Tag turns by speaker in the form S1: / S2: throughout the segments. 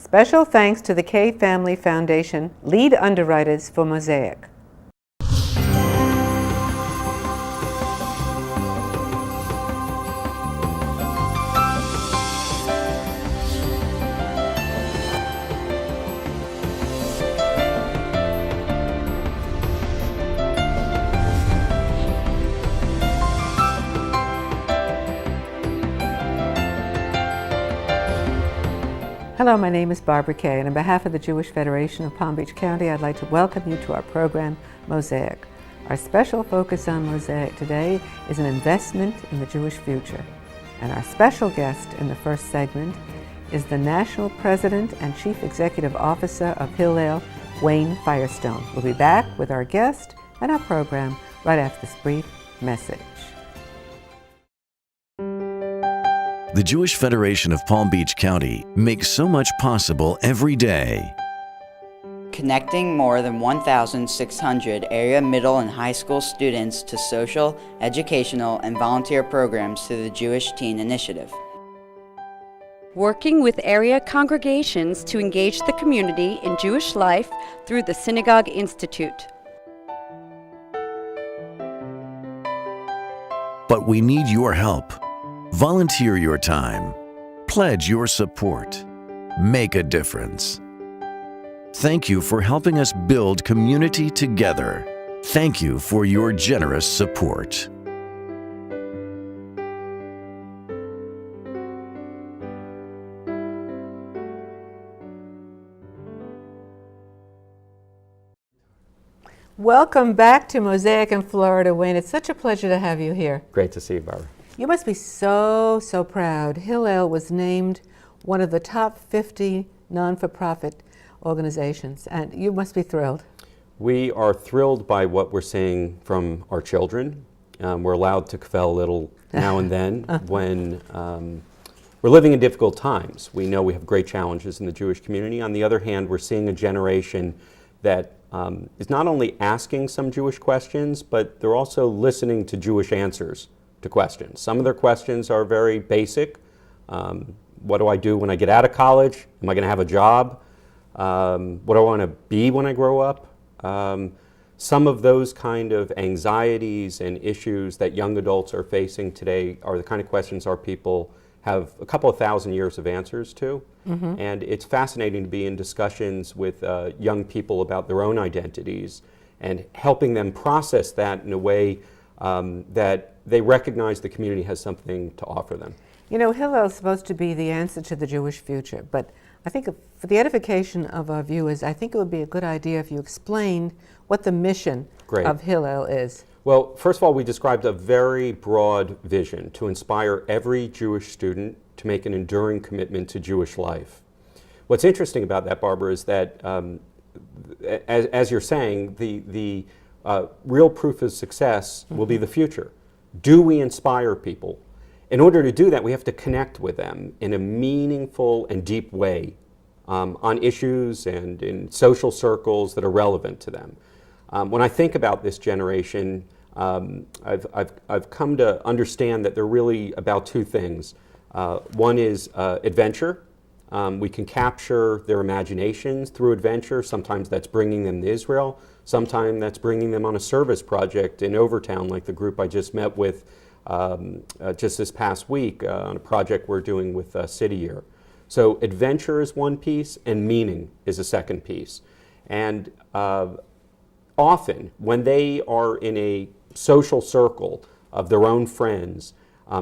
S1: Special thanks to the K Family Foundation, lead underwriters for Mosaic. Hello, my name is Barbara Kay, and on behalf of the Jewish Federation of Palm Beach County, I'd like to welcome you to our program, Mosaic. Our special focus on Mosaic today is an investment in the Jewish future. And our special guest in the first segment is the National President and Chief Executive Officer of Hillel, Wayne Firestone. We'll be back with our guest and our program right after this brief message.
S2: The Jewish Federation of Palm Beach County makes so much possible every day.
S3: Connecting more than 1,600 area middle and high school students to social, educational, and volunteer programs through the Jewish Teen Initiative.
S4: Working with area congregations to engage the community in Jewish life through the Synagogue Institute.
S2: But we need your help. Volunteer your time. Pledge your support. Make a difference. Thank you for helping us build community together. Thank you for your generous support.
S1: Welcome back to Mosaic in Florida, Wayne. It's such a pleasure to have you here.
S5: Great to see you, Barbara.
S1: You must be so proud. Hillel was named one of the top 50 non-for-profit organizations, and you must be thrilled.
S5: We are thrilled by what we're seeing from our children. We're allowed to kvel a little now and then when we're living in difficult times. We know we have great challenges in the Jewish community. On the other hand, we're seeing a generation that is not only asking some Jewish questions, but they're also listening to Jewish answers to questions. Some of their questions are very basic. What do I do when I get out of college? Am I going to have a job? What do I want to be when I grow up? Some of those kind of anxieties and issues that young adults are facing today are the kind of questions our people have a couple of thousand years of answers to. Mm-hmm. And it's fascinating to be in discussions with young people about their own identities and helping them process that in a way that they recognize the community has something to offer them.
S1: You know, Hillel is supposed to be the answer to the Jewish future, but I think for the edification of our viewers, I think it would be a good idea if you explained what the mission of Hillel is.
S5: Well, first of all, we described a very broad vision to inspire every Jewish student to make an enduring commitment to Jewish life. What's interesting about that, Barbara, is that, as you're saying, the real proof of success will be the future. Do we inspire people? In order to do that, we have to connect with them in a meaningful and deep way on issues and in social circles that are relevant to them. When I think about this generation, I've come to understand that they're really about two things. One is adventure. We can capture their imaginations through adventure. Sometimes that's bringing them to Israel. Sometimes that's bringing them on a service project in Overtown, like the group I just met with just this past week on a project we're doing with City Year. So adventure is one piece, and meaning is a second piece. And often, when they are in a social circle of their own friends,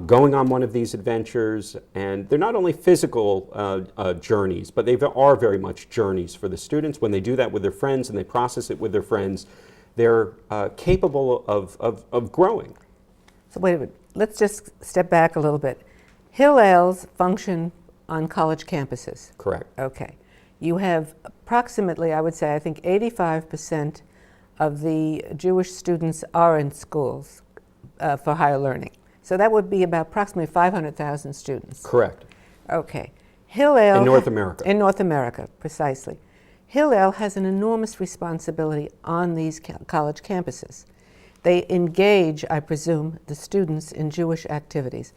S5: going on one of these adventures, and they're not only physical journeys, but they are very much journeys for the students. When they do that with their friends and they process it with their friends, they're capable of growing.
S1: So wait a minute, let's just step back a little bit. Hillel's function on college campuses.
S5: Correct.
S1: Okay. You have approximately, I would say, I think 85% of the Jewish students are in schools for higher learning. So that would be about approximately 500,000 students.
S5: Correct.
S1: Okay. Hillel...
S5: In North America.
S1: In North America, precisely. Hillel has an enormous responsibility on these college campuses. They engage, I presume, the students in Jewish activities.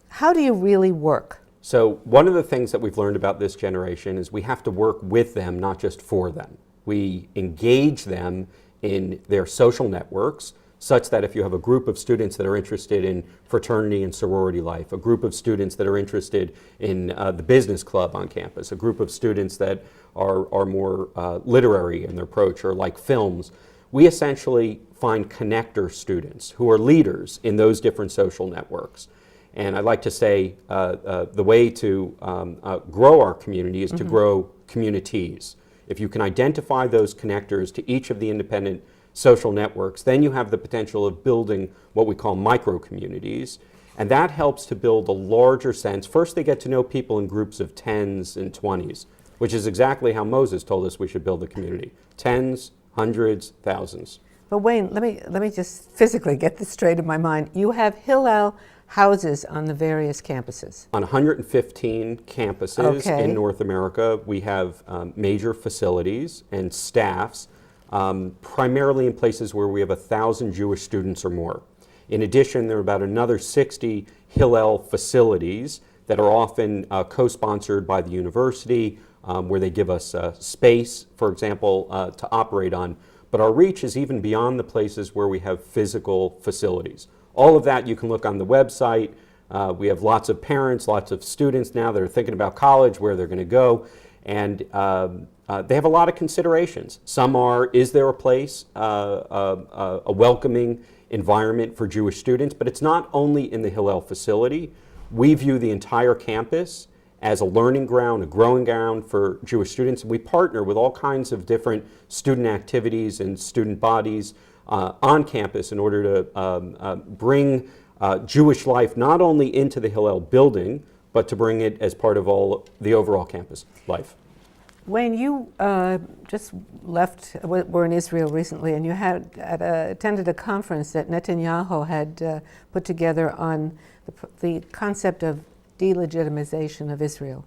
S1: How do you really work
S5: So one of the things that we've learned about this generation is we have to work with them, not just for them. We engage them in their social networks, such that if you have a group of students that are interested in fraternity and sorority life, a group of students that are interested in the business club on campus, a group of students that are more literary in their approach or like films, we essentially find connector students who are leaders in those different social networks. And I like to say the way to grow our community is to grow communities. If you can identify those connectors to each of the independent social networks, then you have the potential of building what we call micro-communities. And that helps to build a larger sense. First, they get to know people in groups of 10s and 20s, which is exactly how Moses told us we should build a community. 10s, hundreds, thousands.
S1: But Wayne, let me just physically get this straight in my mind. You have Hillel houses on the various campuses.
S5: On 115 campuses in North America, we have major facilities and staffs, primarily in places where we have 1,000 Jewish students or more. In addition, there are about another 60 Hillel facilities that are often co-sponsored by the university, where they give us space, for example, to operate on. But our reach is even beyond the places where we have physical facilities. All of that you can look on the website. We have lots of parents, lots of students now that are thinking about college, where they're going to go, and they have a lot of considerations. Some are, is there a place, a welcoming environment for Jewish students? But it's not only in the Hillel facility. We view the entire campus as a learning ground, a growing ground for Jewish students. We partner with all kinds of different student activities and student bodies on campus in order to bring Jewish life not only into the Hillel building, but to bring it as part of all the overall campus life.
S1: Wayne, you just left, were in Israel recently, and you had attended a conference that Netanyahu had put together on the concept of delegitimization of Israel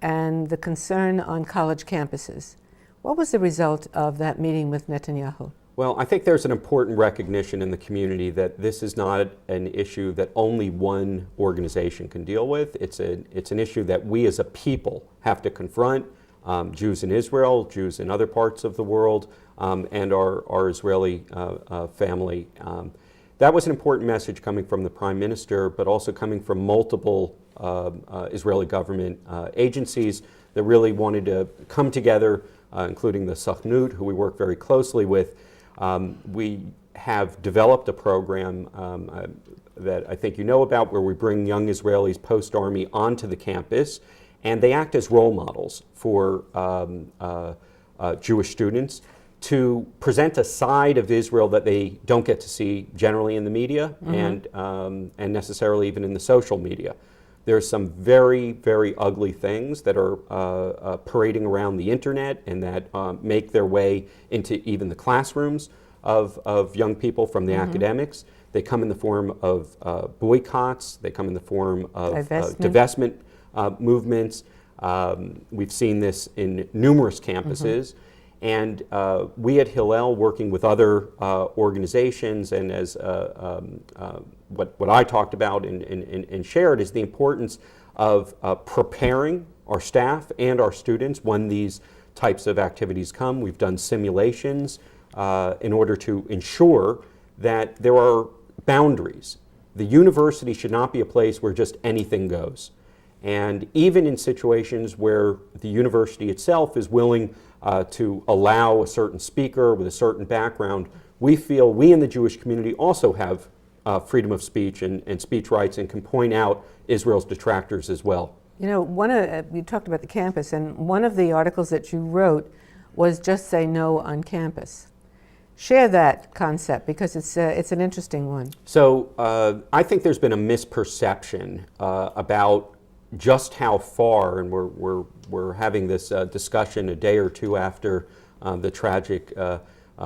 S1: and the concern on college campuses. What was the result of that meeting with Netanyahu?
S5: Well, I think there's an important recognition in the community that this is not an issue that only one organization can deal with. It's an issue that we as a people have to confront, Jews in Israel, Jews in other parts of the world, and our Israeli family. That was an important message coming from the Prime Minister, but also coming from multiple Israeli government agencies that really wanted to come together, including the Sachnut, who we work very closely with. We have developed a program that I think you know about, where we bring young Israelis post-army onto the campus, and they act as role models for Jewish students to present a side of Israel that they don't get to see generally in the media and necessarily even in the social media. There's some very, very ugly things that are parading around the internet and that make their way into even the classrooms of young people from the academics. They come in the form of boycotts. They come in the form of divestment movements. We've seen this in numerous campuses. And we at Hillel, working with other organizations, and as what I talked about and shared, is the importance of preparing our staff and our students when these types of activities come. We've done simulations in order to ensure that there are boundaries. The university should not be a place where just anything goes. And even in situations where the university itself is willing to allow a certain speaker with a certain background, we feel we in the Jewish community also have freedom of speech and speech rights and can point out Israel's detractors as well.
S1: You know, you talked about the campus, and one of the articles that you wrote was Just Say No on Campus. Share that concept, because it's an interesting one.
S5: So I think there's been a misperception about just how far, and we're having this discussion a day or two after the tragic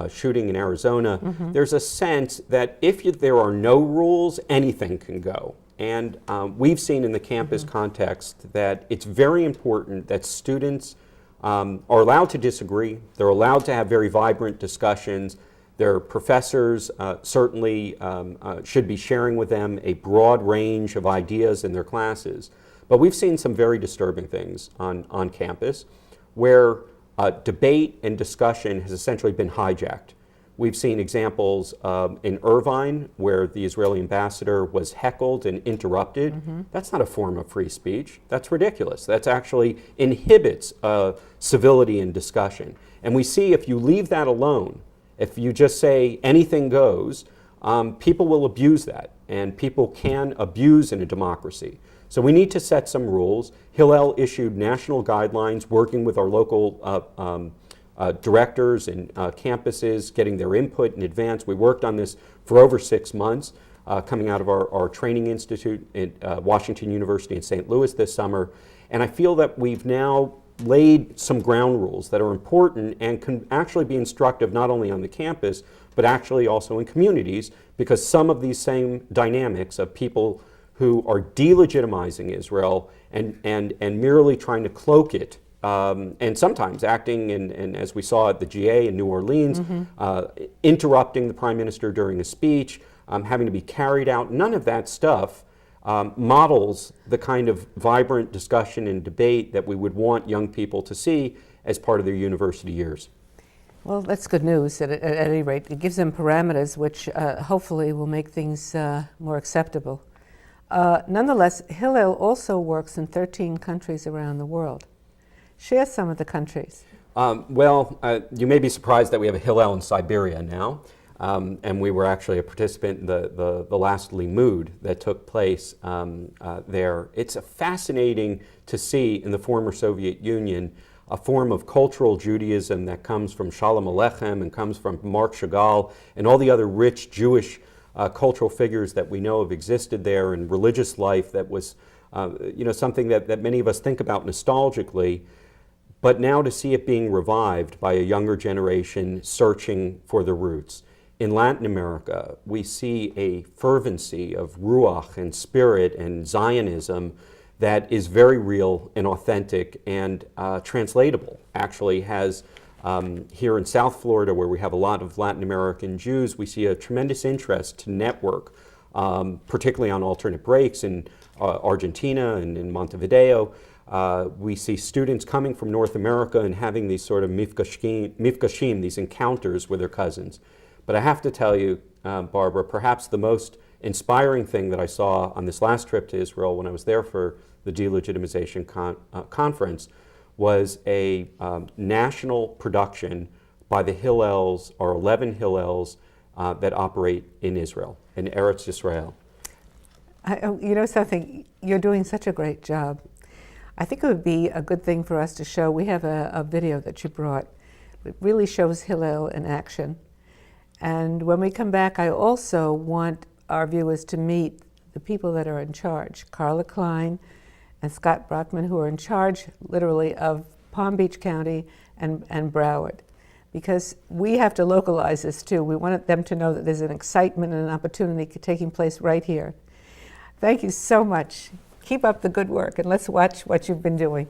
S5: shooting in Arizona. There's a sense that if there are no rules, anything can go. And we've seen in the campus context that it's very important that students are allowed to disagree. They're allowed to have very vibrant discussions. Their professors certainly should be sharing with them a broad range of ideas in their classes. But we've seen some very disturbing things on campus where debate and discussion has essentially been hijacked. We've seen examples in Irvine where the Israeli ambassador was heckled and interrupted. That's not a form of free speech. That's ridiculous. That's actually inhibits civility and discussion. And we see if you leave that alone, if you just say anything goes, people will abuse that, and people can abuse in a democracy. So we need to set some rules. Hillel issued national guidelines working with our local directors and campuses, getting their input in advance. We worked on this for over 6 months, coming out of our training institute at Washington University in St. Louis this summer. And I feel that we've now laid some ground rules that are important and can actually be instructive not only on the campus, but actually also in communities, because some of these same dynamics of people who are delegitimizing Israel and merely trying to cloak it, and sometimes acting, and as we saw at the GA in New Orleans, interrupting the Prime Minister during a speech, having to be carried out, none of that stuff models the kind of vibrant discussion and debate that we would want young people to see as part of their university years.
S1: Well, that's good news at any rate. It gives them parameters which hopefully will make things more acceptable. Nonetheless, Hillel also works in 13 countries around the world. Share some of the countries.
S5: You may be surprised that we have a Hillel in Siberia now, and we were actually a participant in the last Limud that took place there. It's fascinating to see in the former Soviet Union a form of cultural Judaism that comes from Shalom Aleichem and comes from Marc Chagall and all the other rich Jewish cultural figures that we know have existed there, and religious life that was something that many of us think about nostalgically. But now to see it being revived by a younger generation searching for the roots. In Latin America, we see a fervency of ruach and spirit and Zionism that is very real and authentic and translatable. Actually has, here in South Florida, where we have a lot of Latin American Jews, we see a tremendous interest to network, particularly on alternate breaks in Argentina and in Montevideo. We see students coming from North America and having these sort of mifkashim, these encounters with their cousins. But I have to tell you, Barbara, perhaps the most inspiring thing that I saw on this last trip to Israel when I was there for the delegitimization conference was a national production by the Hillels, or 11 Hillels that operate in Israel, in Eretz Yisrael.
S1: You know something, you're doing such a great job. I think it would be a good thing for us to show. We have a video that you brought. It really shows Hillel in action. And when we come back, I also want our viewers to meet the people that are in charge, Carla Klein and Scott Brockman, who are in charge, literally, of Palm Beach County and Broward. Because we have to localize this too. We want them to know that there's an excitement and an opportunity taking place right here. Thank you so much. Keep up the good work, and let's watch what you've been doing.